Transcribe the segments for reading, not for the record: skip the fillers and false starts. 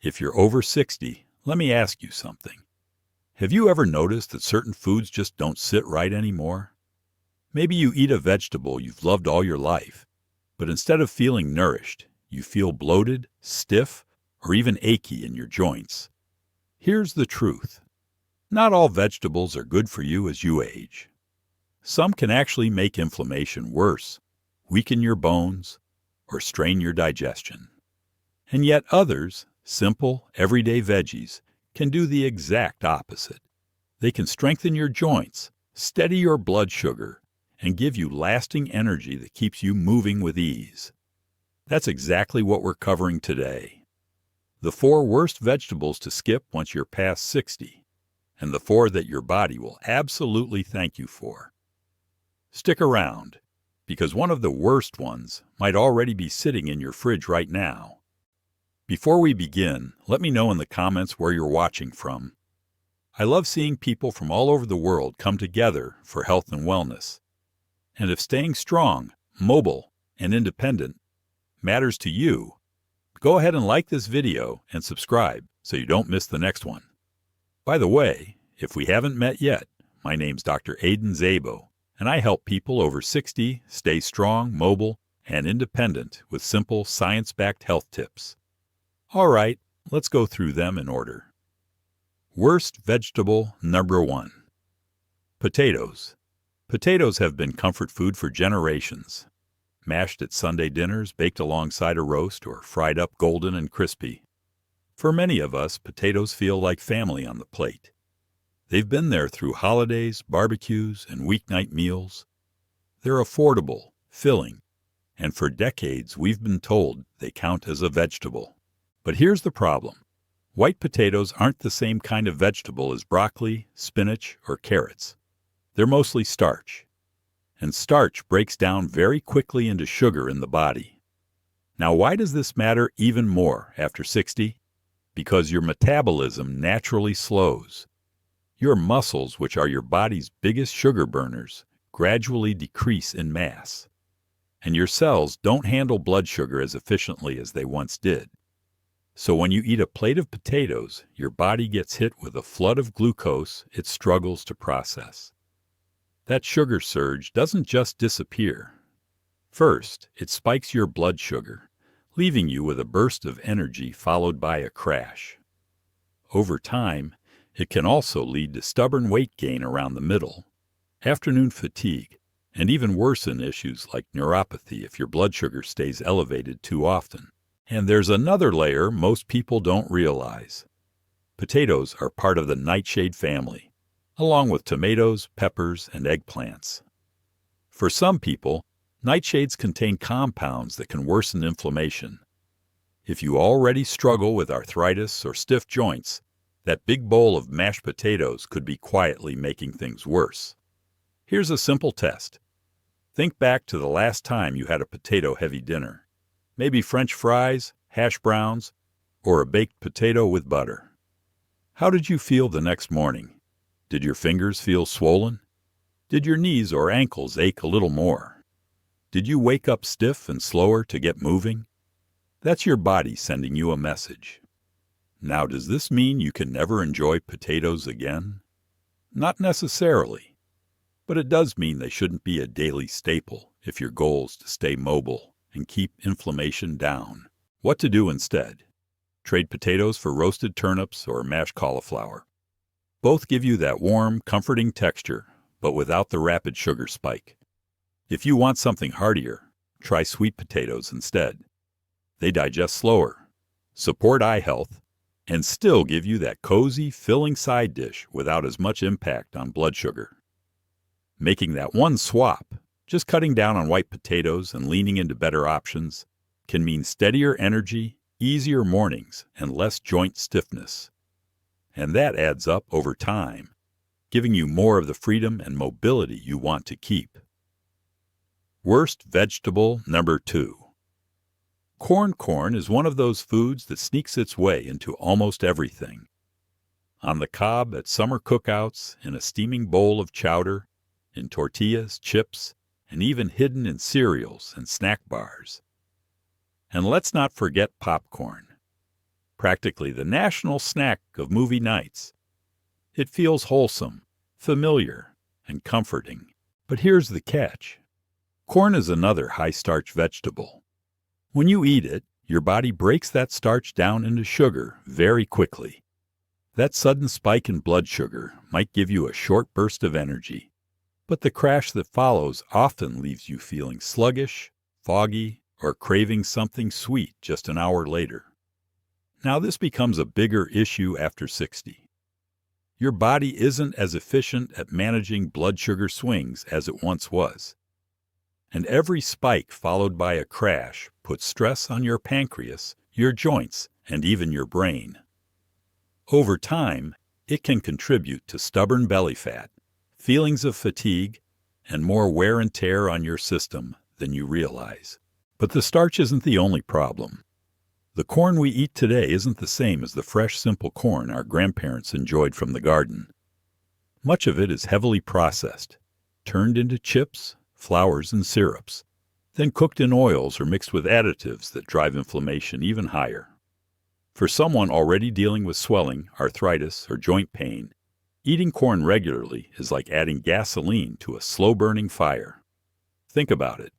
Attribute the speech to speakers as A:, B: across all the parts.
A: If you're over 60, let me ask you something. Have you ever noticed that certain foods just don't sit right anymore? Maybe you eat a vegetable you've loved all your life, but instead of feeling nourished, you feel bloated, stiff, or even achy in your joints. Here's the truth. Not all vegetables are good for you as you age. Some can actually make inflammation worse, weaken your bones, or strain your digestion. And yet others, simple, everyday veggies, can do the exact opposite. They can strengthen your joints, steady your blood sugar, and give you lasting energy that keeps you moving with ease. That's exactly what we're covering today. The 4 worst vegetables to skip once you're past 60, and the 4 that your body will absolutely thank you for. Stick around, because one of the worst ones might already be sitting in your fridge right now. Before we begin, let me know in the comments where you're watching from. I love seeing people from all over the world come together for health and wellness. And if staying strong, mobile, and independent matters to you, go ahead and like this video and subscribe so you don't miss the next one. By the way, if we haven't met yet, my name's Dr. Aidan Szabo, and I help people over 60 stay strong, mobile, and independent with simple, science-backed health tips. All right, let's go through them in order. Worst vegetable number 1. Potatoes. Potatoes have been comfort food for generations. Mashed at Sunday dinners, baked alongside a roast, or fried up golden and crispy. For many of us, potatoes feel like family on the plate. They've been there through holidays, barbecues, and weeknight meals. They're affordable, filling, and for decades we've been told they count as a vegetable. But here's the problem. White potatoes aren't the same kind of vegetable as broccoli, spinach, or carrots. They're mostly starch. And starch breaks down very quickly into sugar in the body. Now, why does this matter even more after 60? Because your metabolism naturally slows. Your muscles, which are your body's biggest sugar burners, gradually decrease in mass. And your cells don't handle blood sugar as efficiently as they once did. So when you eat a plate of potatoes, your body gets hit with a flood of glucose it struggles to process. That sugar surge doesn't just disappear. First, it spikes your blood sugar, leaving you with a burst of energy followed by a crash. Over time, it can also lead to stubborn weight gain around the middle, afternoon fatigue, and even worsen issues like neuropathy if your blood sugar stays elevated too often. And there's another layer most people don't realize. Potatoes are part of the nightshade family, along with tomatoes, peppers, and eggplants. For some people, nightshades contain compounds that can worsen inflammation. If you already struggle with arthritis or stiff joints, that big bowl of mashed potatoes could be quietly making things worse. Here's a simple test. Think back to the last time you had a potato-heavy dinner. Maybe French fries, hash browns, or a baked potato with butter. How did you feel the next morning? Did your fingers feel swollen? Did your knees or ankles ache a little more? Did you wake up stiff and slower to get moving? That's your body sending you a message. Now, does this mean you can never enjoy potatoes again? Not necessarily, but it does mean they shouldn't be a daily staple if your goal is to stay mobile and keep inflammation down. What to do instead? Trade potatoes for roasted turnips or mashed cauliflower. Both give you that warm, comforting texture, but without the rapid sugar spike. If you want something heartier, try sweet potatoes instead. They digest slower, support eye health, and still give you that cozy, filling side dish without as much impact on blood sugar. Making that one swap, just cutting down on white potatoes and leaning into better options, can mean steadier energy, easier mornings, and less joint stiffness. And that adds up over time, giving you more of the freedom and mobility you want to keep. Worst vegetable number 2. Corn is one of those foods that sneaks its way into almost everything. On the cob at summer cookouts, in a steaming bowl of chowder, in tortillas, chips, and even hidden in cereals and snack bars. And let's not forget popcorn. practically the national snack of movie nights. It feels wholesome, familiar, and comforting. But here's the catch. Corn is another high-starch vegetable. When you eat it, your body breaks that starch down into sugar very quickly. That sudden spike in blood sugar might give you a short burst of energy, but the crash that follows often leaves you feeling sluggish, foggy, or craving something sweet just an hour later. Now this becomes a bigger issue after 60. Your body isn't as efficient at managing blood sugar swings as it once was. And every spike followed by a crash puts stress on your pancreas, your joints, and even your brain. Over time, it can contribute to stubborn belly fat, feelings of fatigue, and more wear and tear on your system than you realize. But the starch isn't the only problem. The corn we eat today isn't the same as the fresh, simple corn our grandparents enjoyed from the garden. Much of it is heavily processed, turned into chips, flours, and syrups, then cooked in oils or mixed with additives that drive inflammation even higher. For someone already dealing with swelling, arthritis, or joint pain, eating corn regularly is like adding gasoline to a slow-burning fire. Think about it.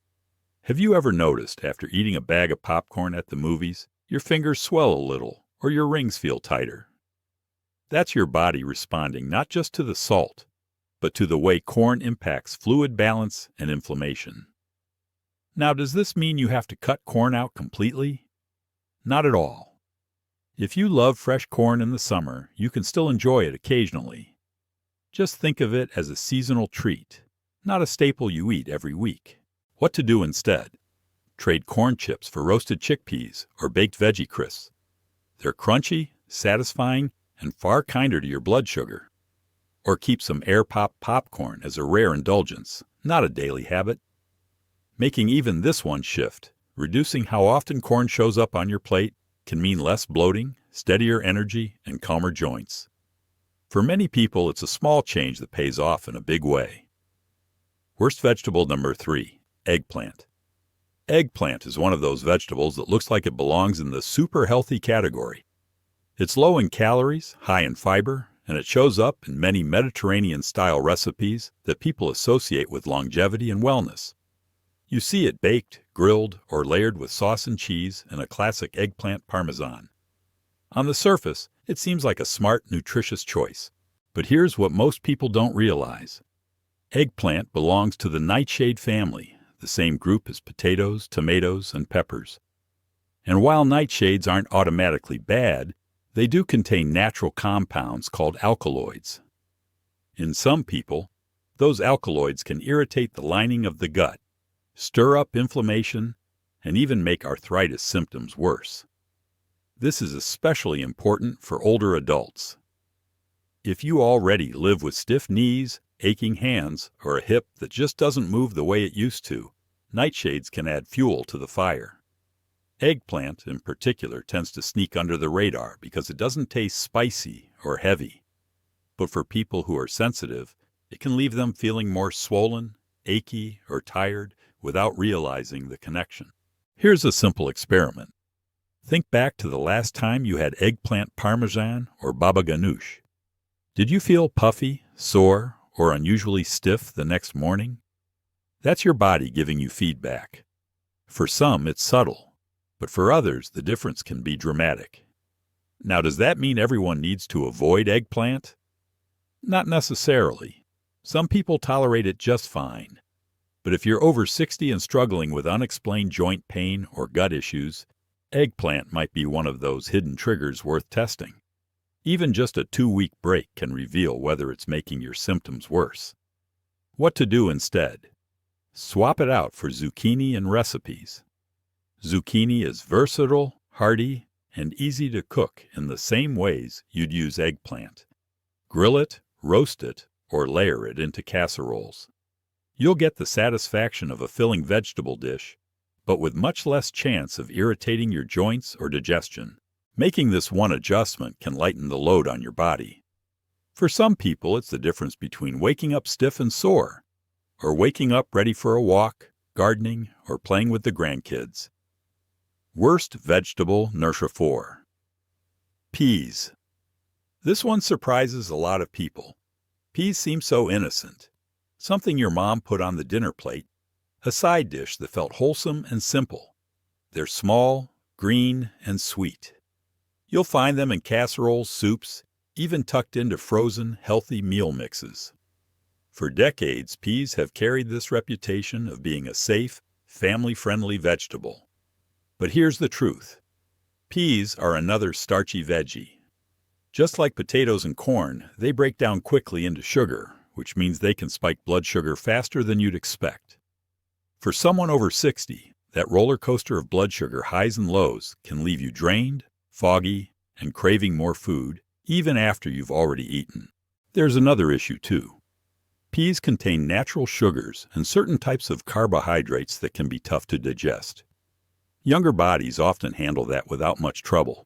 A: Have you ever noticed after eating a bag of popcorn at the movies, your fingers swell a little or your rings feel tighter? That's your body responding not just to the salt, but to the way corn impacts fluid balance and inflammation. Now, does this mean you have to cut corn out completely? Not at all. If you love fresh corn in the summer, you can still enjoy it occasionally. Just think of it as a seasonal treat, not a staple you eat every week. What to do instead? Trade corn chips for roasted chickpeas or baked veggie crisps. They're crunchy, satisfying, and far kinder to your blood sugar. Or keep some air-pop popcorn as a rare indulgence, not a daily habit. Making even this one shift, reducing how often corn shows up on your plate, can mean less bloating, steadier energy, and calmer joints. For many people, it's a small change that pays off in a big way. Worst vegetable number 3, eggplant. Eggplant is one of those vegetables that looks like it belongs in the super healthy category. It's low in calories, high in fiber, and it shows up in many Mediterranean-style recipes that people associate with longevity and wellness. You see it baked, grilled, or layered with sauce and cheese in a classic eggplant parmesan. On the surface, it seems like a smart, nutritious choice. But here's what most people don't realize. Eggplant belongs to the nightshade family, the same group as potatoes, tomatoes, and peppers. And while nightshades aren't automatically bad, they do contain natural compounds called alkaloids. In some people, those alkaloids can irritate the lining of the gut, stir up inflammation, and even make arthritis symptoms worse. This is especially important for older adults. If you already live with stiff knees, aching hands, or a hip that just doesn't move the way it used to, nightshades can add fuel to the fire. Eggplant, in particular, tends to sneak under the radar because it doesn't taste spicy or heavy. But for people who are sensitive, it can leave them feeling more swollen, achy, or tired without realizing the connection. Here's a simple experiment. Think back to the last time you had eggplant parmesan or baba ganoush. Did you feel puffy, sore, or unusually stiff the next morning? That's your body giving you feedback. For some, it's subtle. But for others, the difference can be dramatic. Now, does that mean everyone needs to avoid eggplant? Not necessarily. Some people tolerate it just fine. But if you're over 60 and struggling with unexplained joint pain or gut issues, eggplant might be one of those hidden triggers worth testing. Even just a 2-week break can reveal whether it's making your symptoms worse. What to do instead? Swap it out for zucchini in recipes. Zucchini is versatile, hearty, and easy to cook in the same ways you'd use eggplant. Grill it, roast it, or layer it into casseroles. You'll get the satisfaction of a filling vegetable dish, but with much less chance of irritating your joints or digestion. Making this one adjustment can lighten the load on your body. For some people, it's the difference between waking up stiff and sore, or waking up ready for a walk, gardening, or playing with the grandkids. Worst vegetable number 4. Peas. This one surprises a lot of people. Peas seem so innocent. Something your mom put on the dinner plate, a side dish that felt wholesome and simple. They're small, green, and sweet. You'll find them in casseroles, soups, even tucked into frozen, healthy meal mixes. For decades, peas have carried this reputation of being a safe, family-friendly vegetable. But here's the truth. Peas are another starchy veggie. Just like potatoes and corn, they break down quickly into sugar, which means they can spike blood sugar faster than you'd expect. For someone over 60, that roller coaster of blood sugar highs and lows can leave you drained, foggy, and craving more food, even after you've already eaten. There's another issue, too. Peas contain natural sugars and certain types of carbohydrates that can be tough to digest. Younger bodies often handle that without much trouble.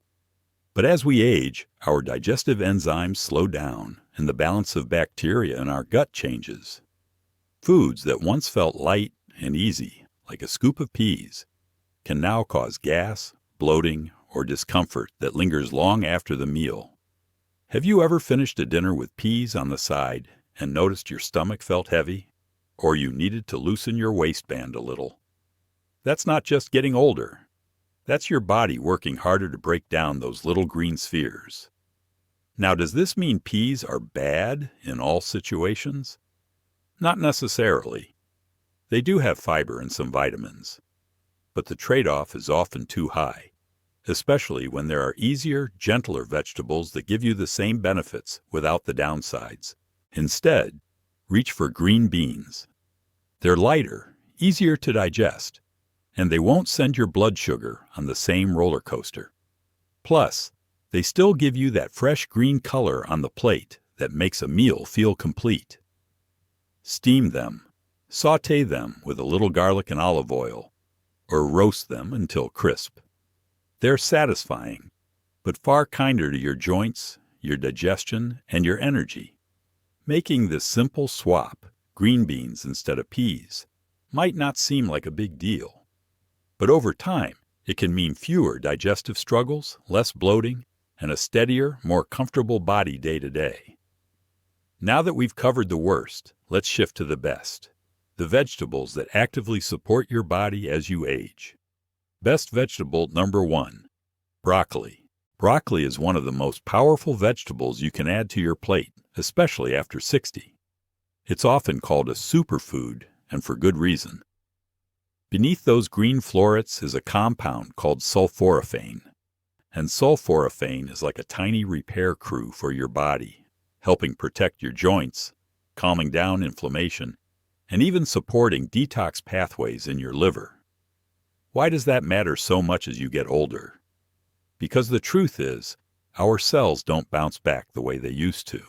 A: But as we age, our digestive enzymes slow down and the balance of bacteria in our gut changes. Foods that once felt light and easy, like a scoop of peas, can now cause gas, bloating, or discomfort that lingers long after the meal. Have you ever finished a dinner with peas on the side and noticed your stomach felt heavy, or you needed to loosen your waistband a little? That's not just getting older. That's your body working harder to break down those little green spheres. Now, does this mean peas are bad in all situations? Not necessarily. They do have fiber and some vitamins. But the trade-off is often too high, especially when there are easier, gentler vegetables that give you the same benefits without the downsides. Instead, reach for green beans. They're lighter, easier to digest, and they won't send your blood sugar on the same roller coaster. Plus, they still give you that fresh green color on the plate that makes a meal feel complete. Steam them, sauté them with a little garlic and olive oil, or roast them until crisp. They're satisfying, but far kinder to your joints, your digestion, and your energy. Making this simple swap, green beans instead of peas, might not seem like a big deal. But over time, it can mean fewer digestive struggles, less bloating, and a steadier, more comfortable body day to day. Now that we've covered the worst, let's shift to the best. The vegetables that actively support your body as you age. Best vegetable number 1, broccoli. Broccoli is one of the most powerful vegetables you can add to your plate, especially after 60. It's often called a superfood, and for good reason. Beneath those green florets is a compound called sulforaphane. And sulforaphane is like a tiny repair crew for your body, helping protect your joints, calming down inflammation, and even supporting detox pathways in your liver. Why does that matter so much as you get older? Because the truth is, our cells don't bounce back the way they used to.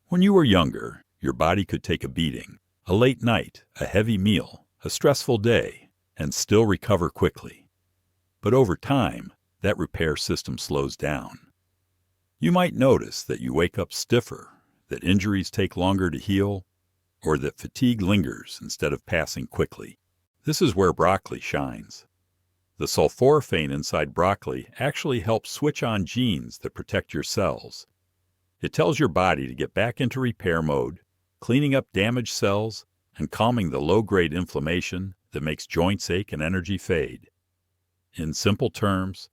A: When you were younger, your body could take a beating, a late night, a heavy meal, a stressful day, and still recover quickly. But over time, that repair system slows down. You might notice that you wake up stiffer, that injuries take longer to heal, or that fatigue lingers instead of passing quickly. This is where broccoli shines. The sulforaphane inside broccoli actually helps switch on genes that protect your cells. It tells your body to get back into repair mode, cleaning up damaged cells and calming the low-grade inflammation that makes joints ache and energy fade. In simple terms,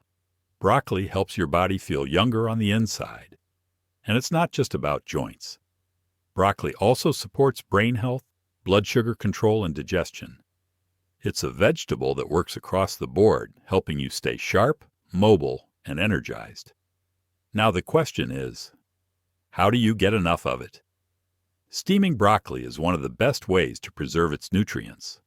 A: broccoli helps your body feel younger on the inside. And it's not just about joints. Broccoli also supports brain health, blood sugar control, and digestion. It's a vegetable that works across the board, helping you stay sharp, mobile, and energized. Now the question is, how do you get enough of it? Steaming broccoli is one of the best ways to preserve its nutrients.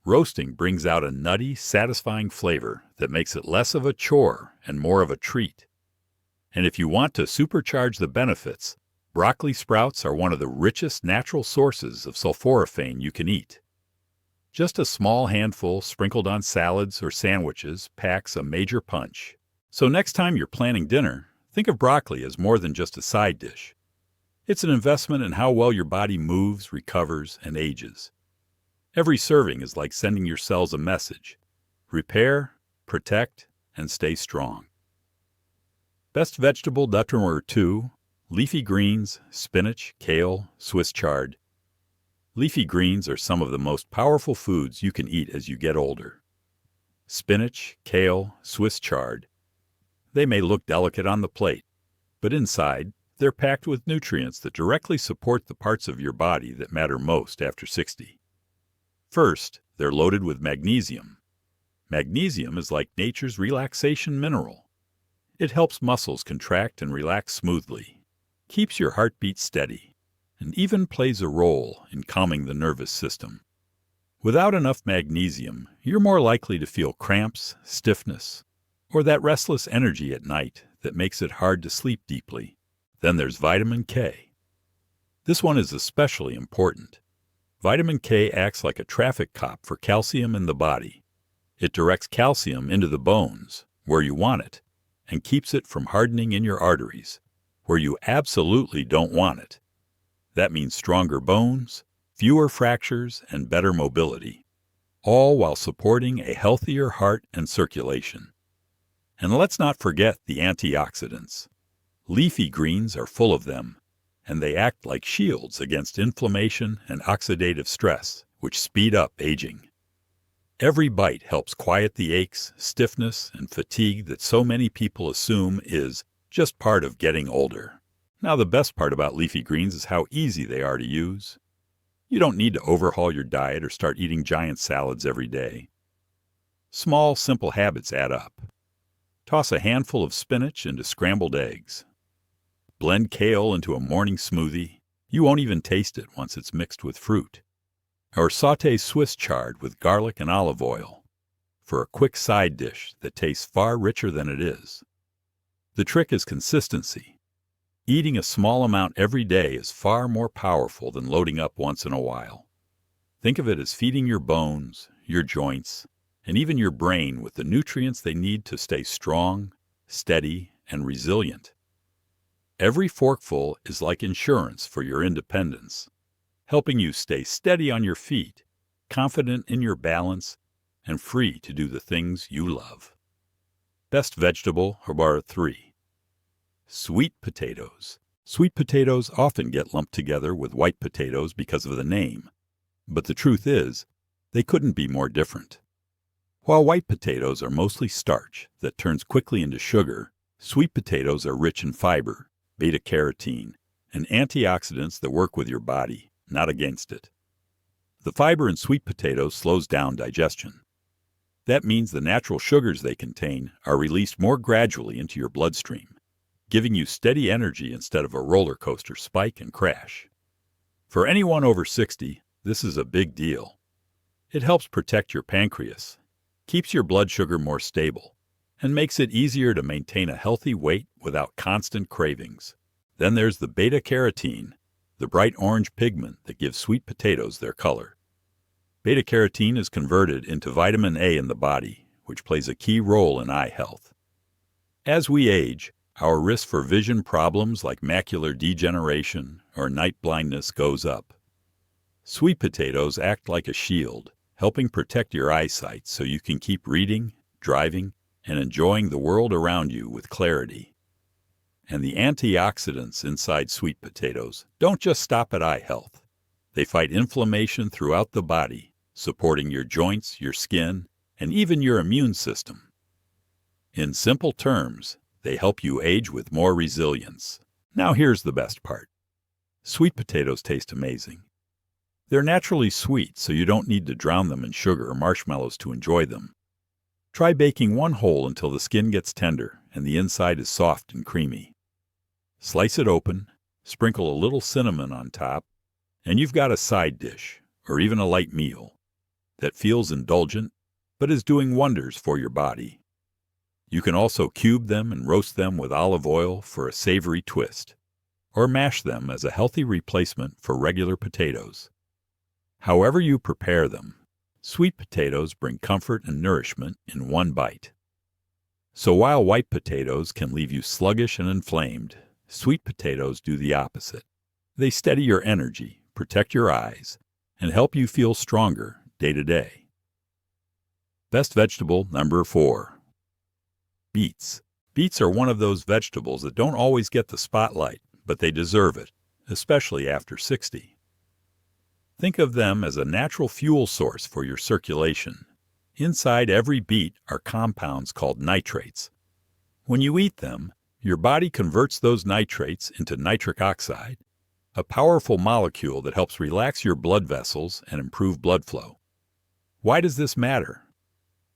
A: Roasting brings out a nutty, satisfying flavor that makes it less of a chore and more of a treat. And if you want to supercharge the benefits, broccoli sprouts are one of the richest natural sources of sulforaphane you can eat. Just a small handful sprinkled on salads or sandwiches packs a major punch. So next time you're planning dinner, think of broccoli as more than just a side dish. It's an investment in how well your body moves, recovers, and ages. Every serving is like sending your cells a message. Repair, protect, and stay strong. Best vegetable number 2, leafy greens, spinach, kale, Swiss chard. Leafy greens are some of the most powerful foods you can eat as you get older. Spinach, kale, Swiss chard. They may look delicate on the plate, but inside, they're packed with nutrients that directly support the parts of your body that matter most after 60. First, they're loaded with magnesium. Magnesium is like nature's relaxation mineral. It helps muscles contract and relax smoothly, keeps your heartbeat steady, and even plays a role in calming the nervous system. Without enough magnesium, you're more likely to feel cramps, stiffness, or that restless energy at night that makes it hard to sleep deeply. Then there's vitamin K. This one is especially important. Vitamin K acts like a traffic cop for calcium in the body. It directs calcium into the bones, where you want it, and keeps it from hardening in your arteries, where you absolutely don't want it. That means stronger bones, fewer fractures, and better mobility, all while supporting a healthier heart and circulation. And let's not forget the antioxidants. Leafy greens are full of them, and they act like shields against inflammation and oxidative stress, which speed up aging. Every bite helps quiet the aches, stiffness, and fatigue that so many people assume is just part of getting older. Now, the best part about leafy greens is how easy they are to use. You don't need to overhaul your diet or start eating giant salads every day. Small, simple habits add up. Toss a handful of spinach into scrambled eggs. Blend kale into a morning smoothie. You won't even taste it once it's mixed with fruit. Or saute Swiss chard with garlic and olive oil for a quick side dish that tastes far richer than it is. The trick is consistency. Eating a small amount every day is far more powerful than loading up once in a while. Think of it as feeding your bones, your joints, and even your brain with the nutrients they need to stay strong, steady, and resilient. Every forkful is like insurance for your independence, helping you stay steady on your feet, confident in your balance, and free to do the things you love. Best vegetable number 3. Sweet potatoes. Sweet potatoes often get lumped together with white potatoes because of the name, but the truth is, they couldn't be more different. While white potatoes are mostly starch that turns quickly into sugar, sweet potatoes are rich in fiber, beta-carotene, and antioxidants that work with your body, not against it. The fiber in sweet potatoes slows down digestion. That means the natural sugars they contain are released more gradually into your bloodstream, giving you steady energy instead of a roller coaster spike and crash. For anyone over 60, this is a big deal. It helps protect your pancreas, keeps your blood sugar more stable, and makes it easier to maintain a healthy weight without constant cravings. Then there's the beta-carotene, the bright orange pigment that gives sweet potatoes their color. Beta-carotene is converted into vitamin A in the body, which plays a key role in eye health. As we age, our risk for vision problems like macular degeneration or night blindness goes up. Sweet potatoes act like a shield, helping protect your eyesight so you can keep reading, driving, and enjoying the world around you with clarity. And the antioxidants inside sweet potatoes don't just stop at eye health. They fight inflammation throughout the body, supporting your joints, your skin, and even your immune system. In simple terms, they help you age with more resilience. Now here's the best part. Sweet potatoes taste amazing. They're naturally sweet, so you don't need to drown them in sugar or marshmallows to enjoy them. Try baking one whole until the skin gets tender and the inside is soft and creamy. Slice it open, sprinkle a little cinnamon on top, and you've got a side dish, or even a light meal, that feels indulgent but is doing wonders for your body. You can also cube them and roast them with olive oil for a savory twist, or mash them as a healthy replacement for regular potatoes. However you prepare them, sweet potatoes bring comfort and nourishment in one bite. So while white potatoes can leave you sluggish and inflamed, sweet potatoes do the opposite. They steady your energy, protect your eyes, and help you feel stronger day to day. Best vegetable number 4. Beets. Beets are one of those vegetables that don't always get the spotlight, but they deserve it, especially after 60. Think of them as a natural fuel source for your circulation. Inside every beet are compounds called nitrates. When you eat them, your body converts those nitrates into nitric oxide, a powerful molecule that helps relax your blood vessels and improve blood flow. Why does this matter?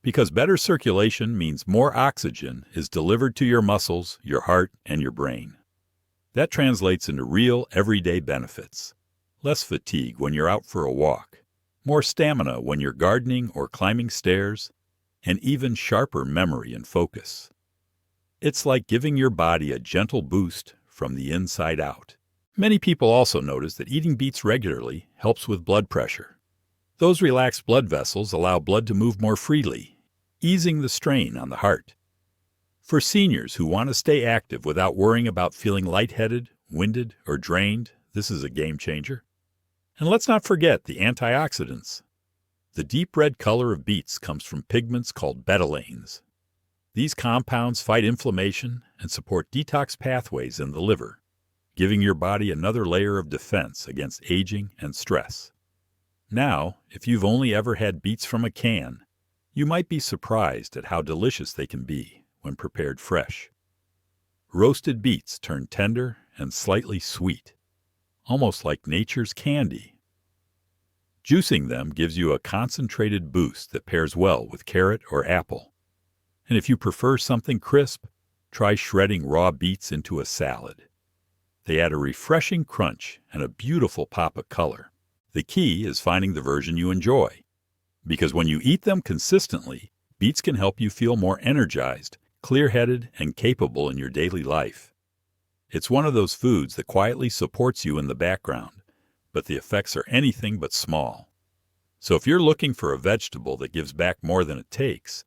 A: Because better circulation means more oxygen is delivered to your muscles, your heart, and your brain. That translates into real, everyday benefits. Less fatigue when you're out for a walk, more stamina when you're gardening or climbing stairs, and even sharper memory and focus. It's like giving your body a gentle boost from the inside out. Many people also notice that eating beets regularly helps with blood pressure. Those relaxed blood vessels allow blood to move more freely, easing the strain on the heart. For seniors who want to stay active without worrying about feeling lightheaded, winded, or drained, this is a game changer. And let's not forget the antioxidants. The deep red color of beets comes from pigments called betalains. These compounds fight inflammation and support detox pathways in the liver, giving your body another layer of defense against aging and stress. Now, if you've only ever had beets from a can, you might be surprised at how delicious they can be when prepared fresh. Roasted beets turn tender and slightly sweet, almost like nature's candy. Juicing them gives you a concentrated boost that pairs well with carrot or apple. And if you prefer something crisp, try shredding raw beets into a salad. They add a refreshing crunch and a beautiful pop of color. The key is finding the version you enjoy, because when you eat them consistently, beets can help you feel more energized, clear-headed, and capable in your daily life. It's one of those foods that quietly supports you in the background, but the effects are anything but small. So if you're looking for a vegetable that gives back more than it takes,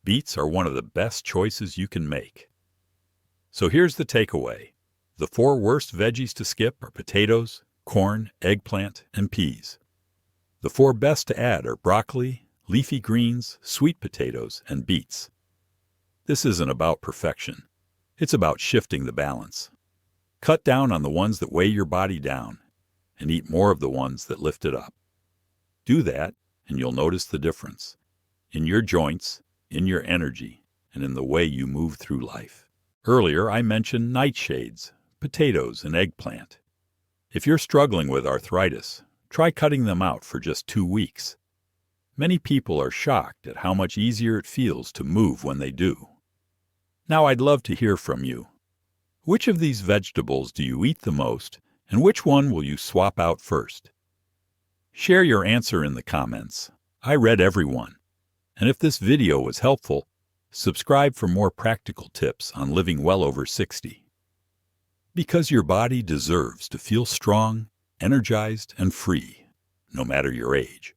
A: beets are one of the best choices you can make. So here's the takeaway. The 4 worst veggies to skip are potatoes, corn, eggplant, and peas. The 4 best to add are broccoli, leafy greens, sweet potatoes, and beets. This isn't about perfection. It's about shifting the balance. Cut down on the ones that weigh your body down, and eat more of the ones that lift it up. Do that, and you'll notice the difference in your joints, in your energy, and in the way you move through life. Earlier, I mentioned nightshades, potatoes, and eggplant. If you're struggling with arthritis, try cutting them out for just 2 weeks. Many people are shocked at how much easier it feels to move when they do. Now, I'd love to hear from you. Which of these vegetables do you eat the most, and which one will you swap out first? Share your answer in the comments. I read every one. And if this video was helpful, subscribe for more practical tips on living well over 60. Because your body deserves to feel strong, energized, and free, no matter your age.